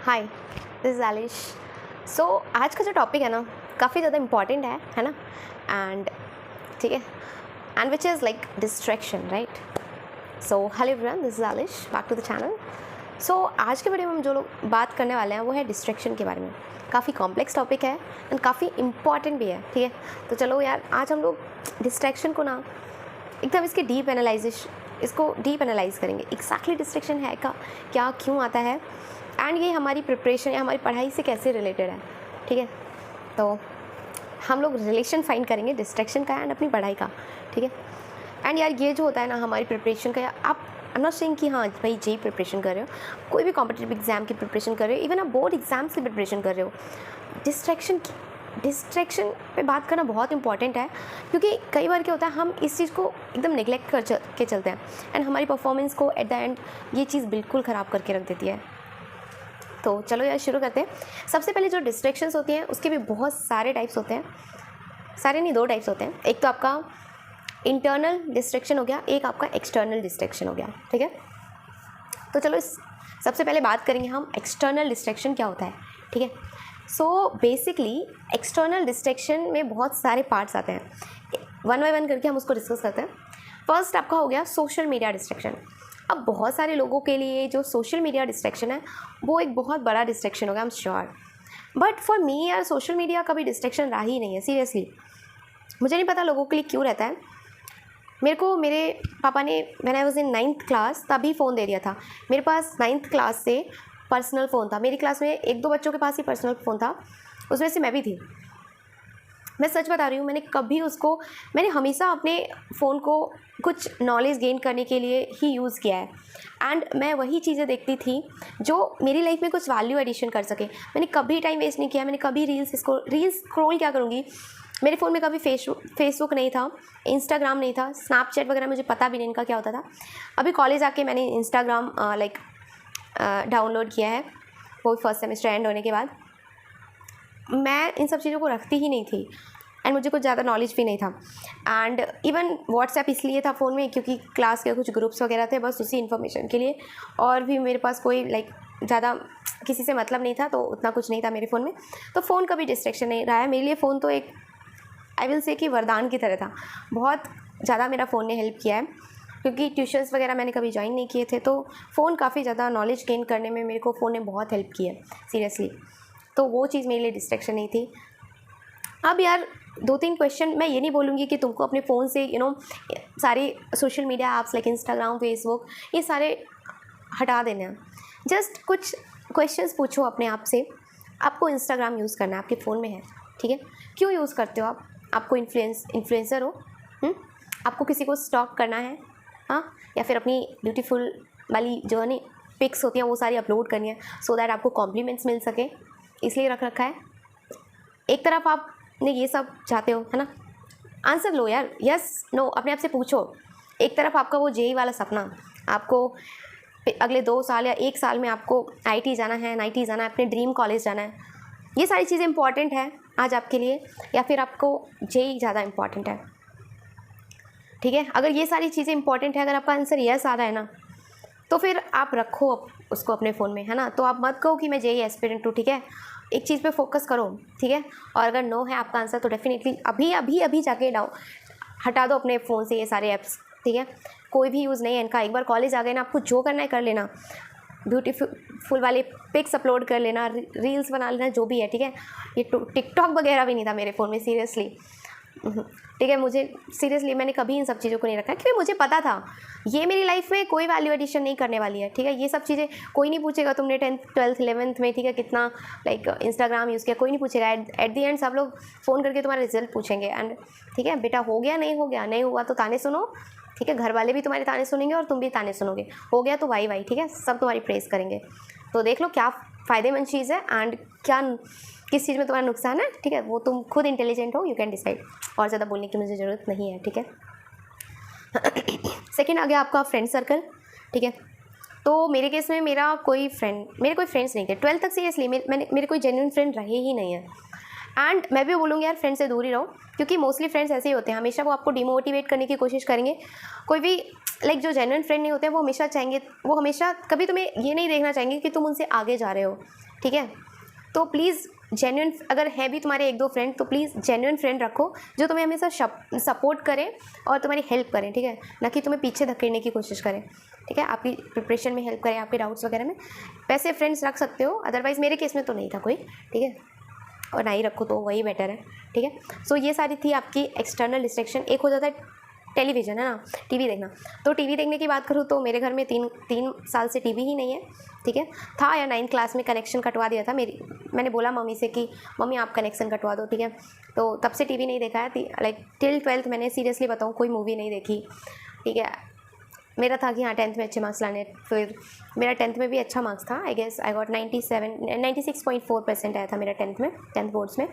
Hi, this is आलिश। सो आज का जो टॉपिक है ना काफ़ी ज़्यादा इम्पॉर्टेंट है ना। एंड ठीक है, and which is like distraction, right. So hello everyone, this is Alish, back to the channel. So आज के वीडियो में हम जो लोग बात करने वाले हैं वो है डिस्ट्रैक्शन के बारे में। काफ़ी कॉम्प्लेक्स टॉपिक है एंड काफ़ी इम्पॉर्टेंट भी है, ठीक है। तो चलो यार, आज हम लोग डिस्ट्रैक्शन को ना एकदम इसको डीप एनालाइज करेंगे। एग्जैक्टली डिस्ट्रैक्शन है का क्या, क्यों आता है, एंड ये हमारी प्रिपरेशन या हमारी पढ़ाई से कैसे रिलेटेड है, ठीक है। तो हम लोग रिलेशन फाइंड करेंगे डिस्ट्रैक्शन का एंड अपनी पढ़ाई का, ठीक है। एंड यार ये जो होता है ना हमारी प्रिपरेशन का, आप आई एम नॉट सेइंग कि हाँ भाई जेई प्रिपरेशन कर रहे हो, कोई भी कॉम्पिटिटिव एग्जाम की प्रिपरेशन कर रहे हो, इवन आप बोर्ड एग्जाम्स की प्रिपरेशन कर रहे हो, डिस्ट्रैक्शन पे बात करना बहुत इंपॉर्टेंट है। क्योंकि कई बार क्या होता है, हम इस चीज़ को एकदम नेग्लेक्ट के चलते हैं एंड हमारी परफॉर्मेंस को एट द एंड ये चीज़ बिल्कुल ख़राब करके रख देती है। तो चलो यार शुरू करते हैं। सबसे पहले जो डिस्ट्रैक्शंस होती हैं उसके भी बहुत सारे टाइप्स होते हैं, सारे नहीं, 2 टाइप्स होते हैं। एक तो आपका इंटरनल डिस्ट्रैक्शन हो गया, एक आपका एक्सटर्नल डिस्ट्रैक्शन हो गया, ठीक है। तो चलो सबसे पहले बात करेंगे हम एक्सटर्नल डिस्ट्रैक्शन क्या होता है, ठीक है। सो बेसिकली एक्सटर्नल डिस्ट्रैक्शन में बहुत सारे पार्ट्स आते हैं, वन बाय वन करके हम उसको डिस्कस करते हैं। फर्स्ट आपका हो गया सोशल मीडिया डिस्ट्रैक्शन। अब बहुत सारे लोगों के लिए जो सोशल मीडिया डिस्ट्रैक्शन है वो एक बहुत बड़ा डिस्ट्रैक्शन होगा, I am sure. But for me यार सोशल मीडिया कभी डिस्ट्रैक्शन रहा ही नहीं है, सीरियसली। मुझे नहीं पता लोगों के लिए क्यों रहता है। मेरे पापा ने when I was in 9th class तभी फ़ोन दे दिया था। मेरे पास 9th क्लास से पर्सनल फ़ोन था। मेरी क्लास में 1-2 बच्चों के पास ही पर्सनल फ़ोन था, उसमें से मैं भी थी। मैं सच बता रही हूँ, मैंने हमेशा अपने फ़ोन को कुछ नॉलेज गेन करने के लिए ही यूज़ किया है। एंड मैं वही चीज़ें देखती थी जो मेरी लाइफ में कुछ वैल्यू एडिशन कर सके। मैंने कभी टाइम वेस्ट नहीं किया, मैंने कभी रील्स स्क्रॉल क्या करूँगी। मेरे फ़ोन में कभी फेसबुक नहीं था, इंस्टाग्राम नहीं था, स्नैपचैट वगैरह मुझे पता भी नहीं इनका क्या होता था। अभी कॉलेज आके मैंने इंस्टाग्राम डाउनलोड किया है, वो फर्स्ट सेमेस्टर एंड होने के बाद। मैं इन सब चीज़ों को रखती ही नहीं थी एंड मुझे कुछ ज़्यादा नॉलेज भी नहीं था। एंड इवन व्हाट्सएप इसलिए था फ़ोन में क्योंकि क्लास के कुछ ग्रुप्स वगैरह थे, बस उसी इन्फॉर्मेशन के लिए। और भी मेरे पास कोई ज़्यादा किसी से मतलब नहीं था, तो उतना कुछ नहीं था मेरे फ़ोन में। तो फ़ोन कभी डिस्ट्रैक्शन नहीं रहा है मेरे लिए। फ़ोन तो एक आई विल से कि वरदान की तरह था। बहुत ज़्यादा मेरा फ़ोन ने हेल्प किया है, क्योंकि ट्यूशन्स वगैरह मैंने कभी ज्वाइन नहीं किए थे, तो फ़ोन काफ़ी ज़्यादा नॉलेज गेन करने में मेरे को फ़ोन ने बहुत हेल्प की है, सीरियसली। तो वो चीज़ मेरे लिए डिस्ट्रैक्शन नहीं थी। अब यार 2-3 क्वेश्चन, मैं ये नहीं बोलूँगी कि तुमको अपने फ़ोन से सारे social media apps like Instagram, Facebook, ये सारे हटा देने हैं। जस्ट कुछ क्वेश्चंस पूछो अपने आप से। आपको इंस्टाग्राम यूज़ करना है, आपके फ़ोन में है, ठीक है। क्यों यूज़ करते हो आप? आपको इन्फ्लुएंसर हो, आपको किसी को स्टॉक करना है, हाँ, या फिर अपनी ब्यूटीफुल वाली जो है पिक्स होती हैं वो सारी अपलोड करनी है सो दैट आपको कॉम्प्लीमेंट्स मिल सके, इसलिए रख रखा है। एक तरफ आपने ये सब चाहते हो, है ना। आंसर लो यार, यस नो, अपने आप से पूछो। एक तरफ आपका वो जेई वाला सपना, आपको अगले 2 साल या 1 साल में आपको आईटी जाना है, एनआईटी जाना है, अपने ड्रीम कॉलेज जाना है, ये सारी चीज़ें इंपॉर्टेंट है आज आपके लिए, या फिर आपको जेई ज़्यादा इंपॉर्टेंट है, ठीक है। अगर ये सारी चीज़ें इंपॉर्टेंट है, अगर आपका आंसर यस आ रहा है ना, तो फिर आप रखो उसको अपने फ़ोन में, है ना। तो आप मत कहो कि मैं जेई एस्पिरेंट हूँ, ठीक है। एक चीज़ पे फोकस करो, ठीक है। और अगर नो है आपका आंसर तो डेफिनेटली अभी जाके हटा दो अपने फ़ोन से ये सारे ऐप्स, ठीक है। कोई भी यूज़ नहीं है इनका। एक बार कॉलेज आ गए ना, आपको जो करना है कर लेना, ब्यूटीफुल वाले पिक्स अपलोड कर लेना, रील्स बना लेना, जो भी है, ठीक है। ये टिकटॉक वगैरह भी नहीं था मेरे फ़ोन में, सीरियसली, ठीक है। मुझे सीरियसली मैंने कभी इन सब चीज़ों को नहीं रखा, क्योंकि मुझे पता था ये मेरी लाइफ में कोई वैल्यू एडिशन नहीं करने वाली है, ठीक है। ये सब चीज़ें कोई नहीं पूछेगा तुमने 10th 12th 11th में, ठीक है, कितना इंस्टाग्राम यूज़ किया, कोई नहीं पूछेगा। एट दी एंड सब लोग फ़ोन करके तुम्हारा रिजल्ट पूछेंगे एंड ठीक है, बेटा हो गया, नहीं हो गया, नहीं हुआ तो ताने सुनो, ठीक है। घर वाले भी तुम्हारे ताने सुनेंगे और तुम भी ताने सुनोगे। हो गया तो वाई, ठीक है, सब तुम्हारी प्रेस करेंगे। तो देख लो क्या फ़ायदेमंद चीज़ है एंड किस चीज़ में तुम्हारा नुकसान है, ठीक है। वो तुम खुद इंटेलिजेंट हो, यू कैन डिसाइड। और ज़्यादा बोलने की मुझे ज़रूरत नहीं है, ठीक है। सेकेंड आ गया आपका फ्रेंड सर्कल, ठीक है। तो मेरे केस में मेरे कोई फ्रेंड्स नहीं थे 12th तक, सीरियसली मेरे कोई जेन्युइन फ्रेंड रहे ही नहीं है। एंड मैं भी बोलूँगी यार, फ्रेंड से दूर ही रहो, क्योंकि मोस्टली फ्रेंड्स ऐसे ही होते हैं, हमेशा वो आपको डिमोटिवेट करने की कोशिश करेंगे। कोई भी लाइक जो जेन्युइन फ्रेंड नहीं होते हैं वो हमेशा कभी तुम्हें ये नहीं देखना चाहेंगे कि तुम उनसे आगे जा रहे हो, ठीक है। तो प्लीज़ जेन्युइन, अगर है भी तुम्हारे 1-2 फ्रेंड तो प्लीज़ जेन्युइन फ्रेंड रखो जो तुम्हें हमेशा सपोर्ट करें और तुम्हारी हेल्प करें, ठीक है, ना कि तुम्हें पीछे धकेलने की कोशिश करें, ठीक है, आपकी प्रिपरेशन में हेल्प करें, आपके डाउट्स वगैरह में। वैसे फ्रेंड्स रख सकते हो, अदरवाइज़ मेरे केस में तो नहीं था कोई, ठीक है, और ना ही रखो तो वही बेटर है, ठीक है। सो ये सारी थी आपकी एक्सटर्नल डिस्ट्रैक्शन। एक हो जाता है टेलीविज़न, है ना, टीवी देखना। तो टीवी देखने की बात करूँ तो मेरे घर में 3 साल से टीवी ही नहीं है, ठीक है। था या 9th क्लास में कनेक्शन कटवा दिया था मैंने बोला मम्मी से कि मम्मी आप कनेक्शन कटवा दो, ठीक है। तो तब से टीवी नहीं देखा है, लाइक टिल 12th मैंने सीरियसली बताऊँ कोई मूवी नहीं देखी, ठीक है। मेरा था कि हाँ 10th में अच्छे मार्क्स लाने, फिर मेरा 10th में भी अच्छा मार्क्स था, आई गेस आई गॉट 96.4% आया था मेरा 10th में, 10th बोर्ड्स में।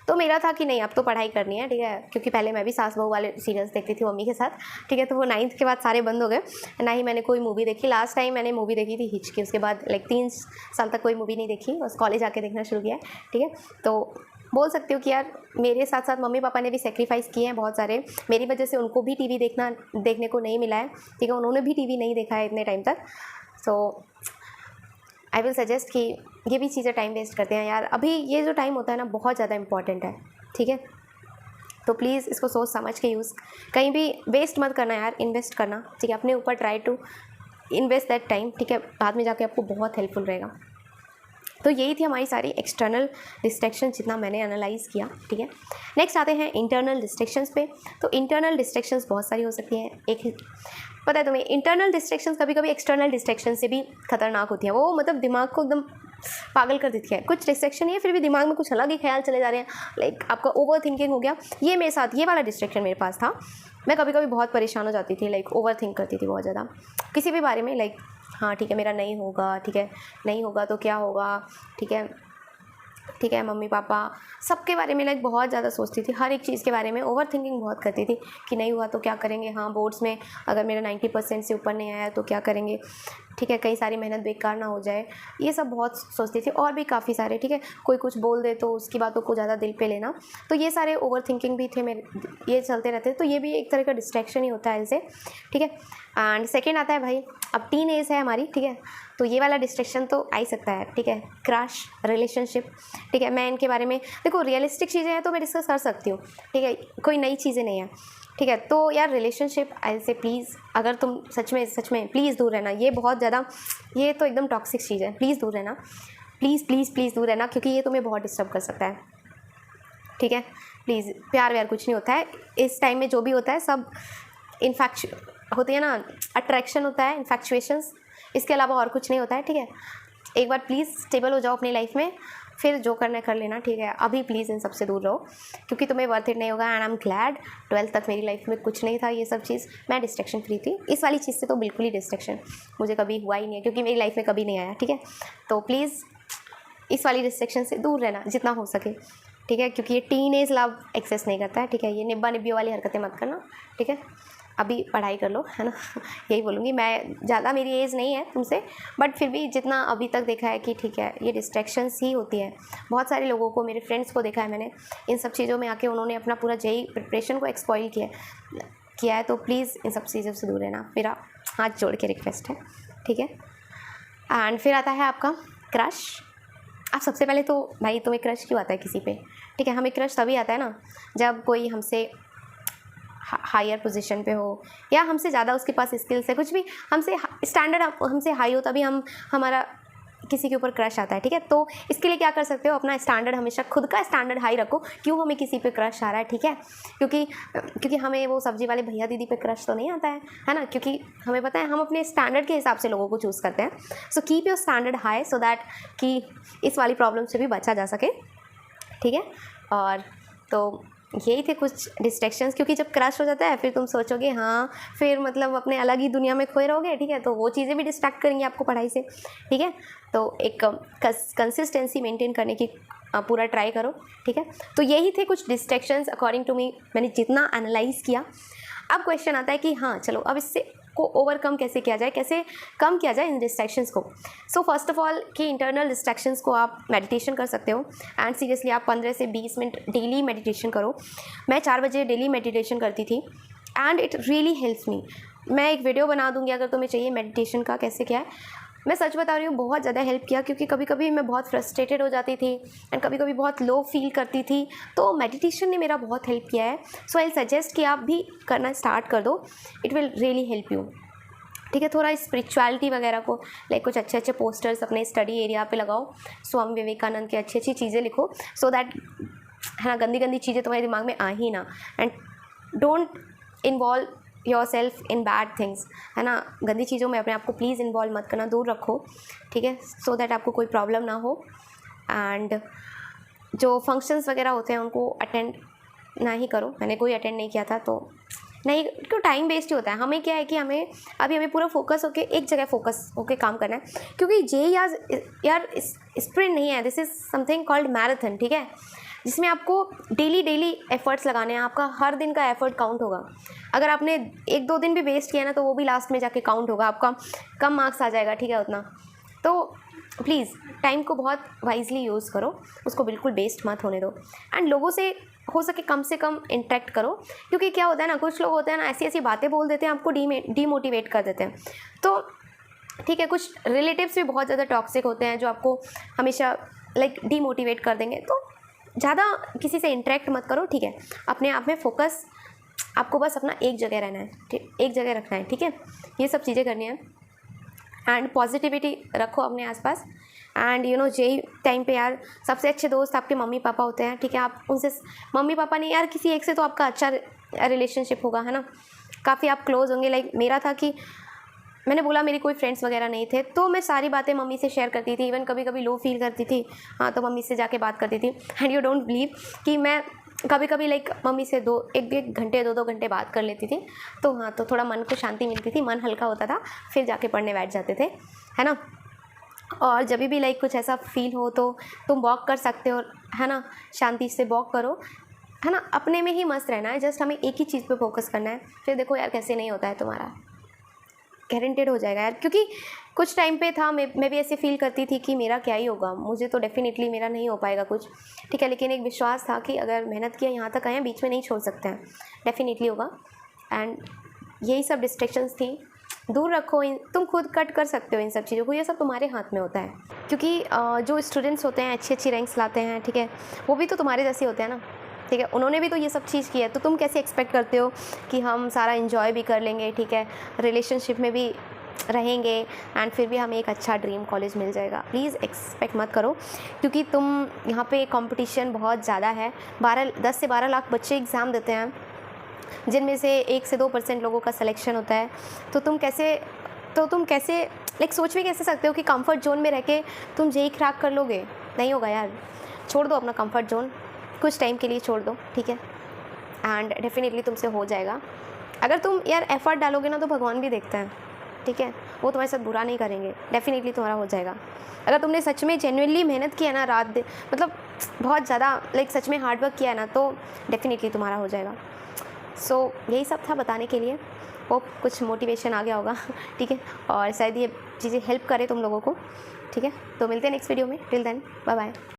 तो मेरा था कि नहीं अब तो पढ़ाई करनी है, ठीक है, क्योंकि पहले मैं भी सास बहू वाले सीरियल्स देखती थी मम्मी के साथ, ठीक है। तो वो 9th के बाद सारे बंद हो गए, ना ही मैंने कोई मूवी देखी। लास्ट टाइम मैंने मूवी देखी थी हिचकी, उसके बाद लाइक 3 साल तक कोई मूवी नहीं देखी, बस कॉलेज आके देखना शुरू किया है, ठीक है। तो बोल सकती हूँ कि यार मेरे साथ साथ मम्मी पापा ने भी सेक्रीफाइस किए हैं बहुत सारे, मेरी वजह से उनको भी टीवी देखने को नहीं मिला है, ठीक है, उन्होंने भी टीवी नहीं देखा है इतने टाइम तक। सो आई विल सजेस्ट कि ये भी चीज़ें टाइम वेस्ट करते हैं यार। अभी ये जो टाइम होता है ना बहुत ज़्यादा इंपॉर्टेंट है, ठीक है। तो प्लीज़ इसको सोच समझ के यूज़, कहीं भी वेस्ट मत करना यार, इन्वेस्ट करना, ठीक है, अपने ऊपर try to invest that time, ठीक है, बाद में जाके आपको बहुत हेल्पफुल रहेगा। तो यही थी हमारी सारी एक्सटर्नल डिस्ट्रैक्शन जितना मैंने एनालाइज़ किया, ठीक है। नेक्स्ट आते हैं इंटरनल डिस्ट्रैक्शंस पे। तो इंटरनल डिस्ट्रैक्शंस बहुत सारी हो सकती हैं। एक पता है तुम्हें, इंटरनल डिस्ट्रैक्शंस कभी कभी एक्सटर्नल डिस्ट्रैक्शन से भी खतरनाक होती हैं। वो मतलब दिमाग को एकदम पागल कर देती है। कुछ डिस्ट्रैक्शन है फिर भी दिमाग में कुछ अलग ही ख्याल चले जा रहे हैं, लाइक आपका ओवर थिंकिंग हो गया। ये मेरे साथ ये वाला डिस्ट्रैक्शन मेरे पास था। मैं कभी कभी बहुत परेशान हो जाती थी, लाइक ओवर थिंक करती थी बहुत ज़्यादा किसी भी बारे में, लाइक हाँ ठीक है मेरा नहीं होगा, ठीक है, नहीं होगा तो क्या होगा, ठीक है, ठीक है, मम्मी पापा सबके बारे में लाइक बहुत ज़्यादा सोचती थी, हर एक चीज़ के बारे में ओवर थिंकिंग बहुत करती थी कि नहीं हुआ तो क्या करेंगे, हाँ बोर्ड्स में अगर मेरा 90% से ऊपर नहीं आया तो क्या करेंगे, ठीक है, कई सारी मेहनत बेकार ना हो जाए, ये सब बहुत सोचती थी। और भी काफ़ी सारे, ठीक है, कोई कुछ बोल दे तो उसकी बातों को ज़्यादा दिल पे लेना, तो ये सारे ओवर थिंकिंग भी थे मेरे, ये चलते रहते। तो ये भी एक तरह का डिस्ट्रैक्शन ही होता है इनसे, ठीक है। एंड सेकेंड आता है भाई, अब टीन एज है हमारी, ठीक है, तो ये वाला डिस्ट्रैक्शन तो आ ही सकता है, ठीक है, क्रश, रिलेशनशिप, ठीक है। मैं इनके बारे में देखो रियलिस्टिक चीज़ें हैं तो मैं डिस्कस कर सकती हूँ, ठीक है, कोई नई चीज़ें नहीं है, ठीक है। तो यार रिलेशनशिप ऐसे प्लीज़, अगर तुम सच में प्लीज़ दूर रहना, ये बहुत ज़्यादा, ये तो एकदम टॉक्सिक चीज़ है, प्लीज़ दूर रहना, प्लीज़ प्लीज़ प्लीज़ दूर रहना, क्योंकि ये तुम्हें बहुत डिस्टर्ब कर सकता है, ठीक है। प्लीज़, प्यार व्यार कुछ नहीं होता है इस टाइम में, जो भी होता है सब होती है ना, अट्रैक्शन होता है, इन्फैक्चुएशंस, इसके अलावा और कुछ नहीं होता है, ठीक है। एक बार प्लीज़ स्टेबल हो जाओ अपनी लाइफ में, फिर जो करना है कर लेना, ठीक है। अभी प्लीज़ इन सबसे दूर रहो क्योंकि तुम्हें वर्थ इट नहीं होगा। And I am glad 12th तक मेरी लाइफ में कुछ नहीं था ये सब चीज़, मैं डिस्ट्रैक्शन फ्री थी। इस वाली चीज़ से तो बिल्कुल ही डिस्ट्रैक्शन मुझे कभी हुआ ही नहीं है क्योंकि मेरी लाइफ में कभी नहीं आया, ठीक है। तो प्लीज़ इस वाली डिस्ट्रैक्शन से दूर रहना जितना हो सके, ठीक है, क्योंकि ये टीनेज लव एक्सेस नहीं करता है, ठीक है। ये निब्बा निब्बियों वाली हरकतें मत करना, ठीक है। अभी पढ़ाई कर लो, है ना, यही बोलूँगी मैं। ज़्यादा मेरी एज नहीं है तुमसे, बट फिर भी जितना अभी तक देखा है कि ठीक है ये डिस्ट्रैक्शंस ही होती है। बहुत सारे लोगों को, मेरे फ्रेंड्स को देखा है मैंने इन सब चीज़ों में आके, उन्होंने अपना पूरा जेई प्रिपरेशन को एक्सपॉइल किया है। तो प्लीज़ इन सब चीज़ों से दूर रहना, मेरा हाथ जोड़ के रिक्वेस्ट है, ठीक है। एंड फिर आता है आपका क्रश। अब सबसे पहले तो भाई तुम्हें क्रश क्यों आता है किसी पे, ठीक है। हमें क्रश तभी आता है ना जब कोई हमसे हायर पोजीशन पे हो या हमसे ज़्यादा उसके पास स्किल्स है, कुछ भी हमसे स्टैंडर्ड हमसे हाई हो, तभी हमारा किसी के ऊपर क्रश आता है, ठीक है। तो इसके लिए क्या कर सकते हो, अपना स्टैंडर्ड हमेशा खुद का स्टैंडर्ड हाई रखो। क्यों हमें किसी पे क्रश आ रहा है, ठीक है, क्योंकि हमें वो सब्जी वाले भैया दीदी पे क्रश तो नहीं आता है ना, क्योंकि हमें पता है हम अपने स्टैंडर्ड के हिसाब से लोगों को चूज़ करते हैं। So keep your standard high so that कि इस वाली प्रॉब्लम से भी बचा जा सके, ठीक है। और तो यही थे कुछ डिस्ट्रैक्शंस, क्योंकि जब क्रश हो जाता है फिर तुम सोचोगे हाँ, फिर मतलब अपने अलग ही दुनिया में खोए रहोगे, ठीक है। तो वो चीज़ें भी डिस्ट्रैक्ट करेंगी आपको पढ़ाई से, ठीक है। तो एक कंसिस्टेंसी मेंटेन करने की पूरा ट्राई करो, ठीक है। तो यही थे कुछ डिस्ट्रैक्शंस अकॉर्डिंग टू मी, मैंने जितना एनालाइज किया। अब क्वेश्चन आता है कि हाँ चलो अब इससे को ओवरकम कैसे किया जाए, कैसे कम किया जाए इन डिस्ट्रैक्शंस को। सो फर्स्ट ऑफ ऑल कि इंटरनल डिस्ट्रैक्शंस को आप मेडिटेशन कर सकते हो। एंड सीरियसली आप 15 से 20 मिनट डेली मेडिटेशन करो। मैं 4 बजे डेली मेडिटेशन करती थी and it really helps me. मैं एक वीडियो बना दूँगी अगर तुम्हें चाहिए मेडिटेशन का कैसे क्या है। मैं सच बता रही हूँ, बहुत ज़्यादा हेल्प किया, क्योंकि कभी कभी मैं बहुत फ्रस्ट्रेटेड हो जाती थी एंड कभी कभी बहुत लो फील करती थी, तो मेडिटेशन ने मेरा बहुत हेल्प किया है। सो आई सजेस्ट कि आप भी करना स्टार्ट कर दो, it will really help you. ठीक है, थोड़ा स्पिरिचुअलिटी वगैरह को लाइक कुछ अच्छे अच्छे पोस्टर्स अपने स्टडी एरिया पे लगाओ, स्वामी विवेकानंद की अच्छी अच्छी चीज़ें लिखो, सो दैट है ना गंदी गंदी चीज़ें तुम्हारे दिमाग में आ ही ना। And don't involve your self in bad things, है ना, गंदी चीज़ों में अपने आप को प्लीज़ इन्वॉल्व मत करना, दूर रखो। ठीक है, सो दैट आपको कोई प्रॉब्लम ना हो। एंड जो फंक्शंस वगैरह होते हैं उनको अटेंड ना ही करो। मैंने कोई अटेंड नहीं किया था, तो नहीं, क्यों, टाइम वेस्ट ही होता है। हमें क्या है कि हमें पूरा फोकस होके एक जगह फोकस होके काम करना है, क्योंकि जे यार स्प्रिंट नहीं है, this is something called marathon. ठीक है, जिसमें आपको डेली एफर्ट्स लगाने हैं, आपका हर दिन का एफर्ट काउंट होगा। अगर आपने 1-2 दिन भी वेस्ट किया ना, तो वो भी लास्ट में जाके काउंट होगा, आपका कम मार्क्स आ जाएगा। ठीक है, उतना तो प्लीज़ टाइम को बहुत वाइजली यूज़ करो, उसको बिल्कुल वेस्ट मत होने दो। एंड लोगों से हो सके कम से कम इंटरेक्ट करो, क्योंकि क्या होता है ना, कुछ लोग होते हैं ना, ऐसी ऐसी बातें बोल देते हैं, आपको डीमोटिवेट कर देते हैं। तो ठीक है, कुछ रिलेटिव्स भी बहुत ज़्यादा टॉक्सिक होते हैं, जो आपको हमेशा लाइक डीमोटिवेट कर देंगे। तो ज़्यादा किसी से इंटरेक्ट मत करो। ठीक है, अपने आप में फोकस, आपको बस अपना एक जगह रहना है, ठीक, एक जगह रखना है। ठीक है, ये सब चीज़ें करनी है। एंड पॉजिटिविटी रखो अपने आसपास। एंड यू नो, यही टाइम पे यार सबसे अच्छे दोस्त आपके मम्मी पापा होते हैं। ठीक है, आप उनसे, मम्मी पापा नहीं यार, किसी एक से तो आपका अच्छा रिलेशनशिप होगा, है ना, काफ़ी आप क्लोज होंगे। लाइक मेरा था कि मैंने बोला मेरी कोई फ्रेंड्स वगैरह नहीं थे, तो मैं सारी बातें मम्मी से शेयर करती थी। इवन कभी कभी लो फील करती थी, हाँ, तो मम्मी से जाके बात करती थी। एंड यू डोंट बिलीव कि मैं कभी कभी लाइक मम्मी से एक घंटे 2-2 घंटे बात कर लेती थी। तो हाँ, तो थोड़ा मन को शांति मिलती थी, मन हल्का होता था, फिर जाके पढ़ने बैठ जाते थे, है ना। और जब भी लाइक कुछ ऐसा फील हो तो तुम वॉक कर सकते हो, है ना, शांति से वॉक करो, है ना, अपने में ही मस्त रहना है, जस्ट हमें एक ही चीज़ पे फोकस करना है। फिर देखो यार कैसे नहीं होता है तुम्हारा, गारंटेड हो जाएगा यार। क्योंकि कुछ टाइम पे था, मैं भी ऐसे फील करती थी कि मेरा क्या ही होगा, मुझे तो डेफिनेटली मेरा नहीं हो पाएगा कुछ। ठीक है, लेकिन एक विश्वास था कि अगर मेहनत किया यहाँ तक आए हैं, बीच में नहीं छोड़ सकते हैं, डेफिनेटली होगा। एंड यही सब डिस्ट्रैक्शंस थी, दूर रखो तुम खुद कट कर सकते हो इन सब चीज़ों को, ये सब तुम्हारे हाथ में होता है। क्योंकि जो स्टूडेंट्स होते हैं अच्छी अच्छी रैंक्स लाते हैं, ठीक है, वो भी तो तुम्हारे जैसे होते हैं ना। ठीक है, उन्होंने भी तो ये सब चीज़ की है, तो तुम कैसे एक्सपेक्ट करते हो कि हम सारा इन्जॉय भी कर लेंगे, ठीक है, रिलेशनशिप में भी रहेंगे एंड फिर भी हमें एक अच्छा ड्रीम कॉलेज मिल जाएगा। प्लीज़ एक्सपेक्ट मत करो, क्योंकि तुम यहाँ पे कंपटीशन बहुत ज़्यादा है। 10 से 12 लाख बच्चे एग्ज़ाम देते हैं, जिनमें से 1 से 2% लोगों का सिलेक्शन होता है। तो तुम कैसे लाइक सोच भी कैसे सकते हो कि कंफर्ट जोन में रह के तुम जेई क्रैक कर लोगे? नहीं होगा यार, छोड़ दो अपना कंफर्ट जोन, कुछ टाइम के लिए छोड़ दो। ठीक है, एंड डेफिनेटली तुमसे हो जाएगा। अगर तुम यार एफर्ट डालोगे ना, तो भगवान भी देखते हैं। ठीक है, वो तुम्हारे साथ बुरा नहीं करेंगे, डेफिनेटली तुम्हारा हो जाएगा। अगर तुमने सच में जेन्युइनली मेहनत किया ना, रात दिन मतलब बहुत ज़्यादा लाइक सच में हार्ड वर्क किया है ना, तो डेफिनेटली तुम्हारा हो जाएगा। सो यही सब था बताने के लिए, होप कुछ मोटिवेशन आ गया होगा। ठीक है, और शायद ये चीज़ें हेल्प करे तुम लोगों को। ठीक है, तो मिलते हैं नेक्स्ट वीडियो में, टिल देन बाय बाय।